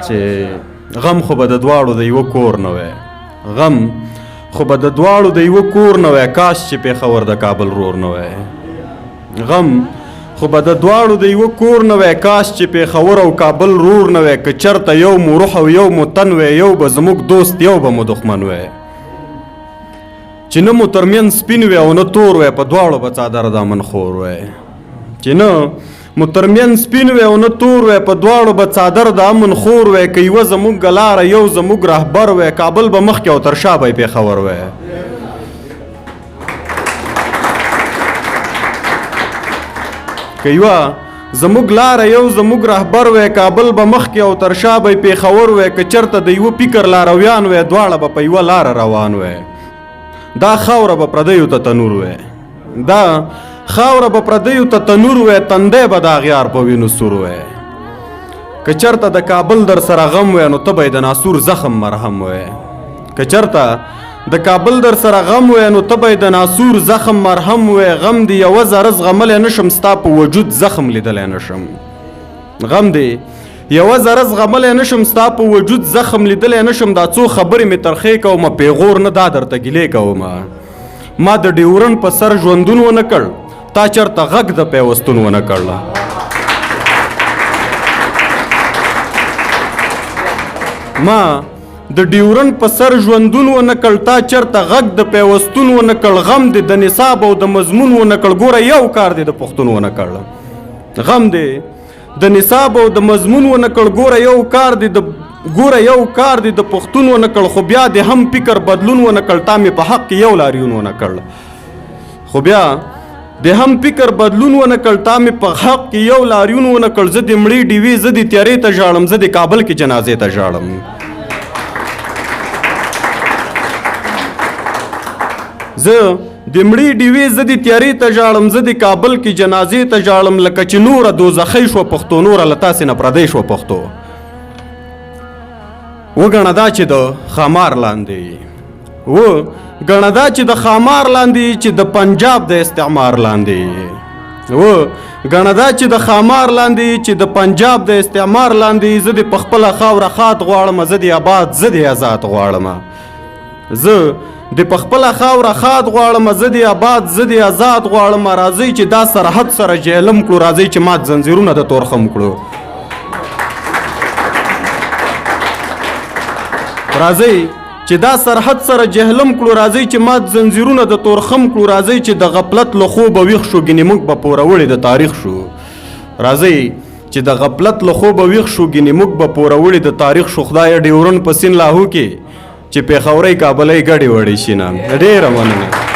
چې غم خو به د دواړو د یوه کور نه وی غم خو به د دواړو د یوه کور نه وی کاش چې پېښور د کابل رور نه وی غم خو به د دواړو د یوه کور نه وی کاش چې پېښور او کابل رور نه وی که چېرته یو مو روح او یو مو تن وی یو به زموږ دوست یو به مو دښمن وی چې نه مو ترمنځ سپین وی او نه تور وی په دواړو به څادر دامن خور وی چې نه مو ترمنځ سپین وی او نه تور وی په دواړو به څادر د امن خور وی که یوه زموږ لاره یو زموږ رهبر وی کابل به مخکې او تر شا به یې پېښور وی که یوه زموږ لاره یو زموږ رهبر وی کابل به مخکې او تر شا به یې پېښور وی که چېرته د یوه فکر لارویان وی دواړه به په یوه لاره روان وی دا خاوره به پردیو ته تنور وی دا خاوره به پردیو ته تنور وی تندی به د اغیار په وینو سور وی که چېرته د کابل در سره غم وی نو ته به یې د ناسور زخم مرهم وی که چېرته د کابل در سره غم وی نو ته به یې د ناسور زخم مرهم وی غم دی یوه ذره زغملی نشم ستا په وجود زخم لیدلی نشم غم دی یوه ذره زغملی نشم ستا په وجود زخم لیدلی نشم دا څو خبرې مې ترخې کومه پیغور نه دا درته ګیلې کومه ما د ډیورن په سر ژوندون ونه کړ تا چېرته غږ د پیوستون ونه کړله ما د ډیورن په سر ژوندون ونه کړ تا چېرته غږ د پیوستون ونه کړ غم دی د نصاب او د مضمون ونه کړ ګوره یو کار دی د پښتون ونه کړ غم دی د نصاب او د مضمون ونه کړ ګوره یو کار دی د پښتون ونه کړ خو بیا د هم فکر بدلون ونه کړ تا مې په حق کې یو لاریون ونه کړ خو بیا د هم فکر بدلون ونه کړ تا مې په حق کې یو لاریون ونه کړ زه د مړې ډیوې زه د تیارې ته ژاړم زه د کابل کې جنازې ته ژاړم زه د مړې ډیوې زه د تیارې ته ژاړم زه د کابل کې جنازې ته ژاړم لکه چې نوره دوزخی شوه پښتو نوره له تاسې نه پردی شوه پښتو وګڼه دا چې د خامار لاندې وګڼه دا چې د خامار لاندې چې د پنجاب د استعمار لاندې وګڼه دا چې د خامار لاندې چې د پنجاب د استعمار لاندې زه د په خپله خاوره خات غواړم زه د آباد زه د آزاد غواړم زه د په خپله خاوره خات غواړم زه د آباد زه د آزاد غواړم راځئ چې دا سرحد سره جهلم کړو راځئ چې مات زنځیرونه د تورخم کړو راځئ چې دا سرحد سره جهلم کړو راځئ چې مات زنځیرونه د تورخم کړو راځئ چې د غفلت له خوبه ویښ شو ګینې موږ به پوروړي د تاریخ شو راځئ چې د غفلت له خوبه ویښ شو ګینې موږ به پوروړي د تاریخ شو خدایه ډیورن په سین لاهو کې چې پېښورۍ کابلۍ ګډې وړې شي نه ډېره مننه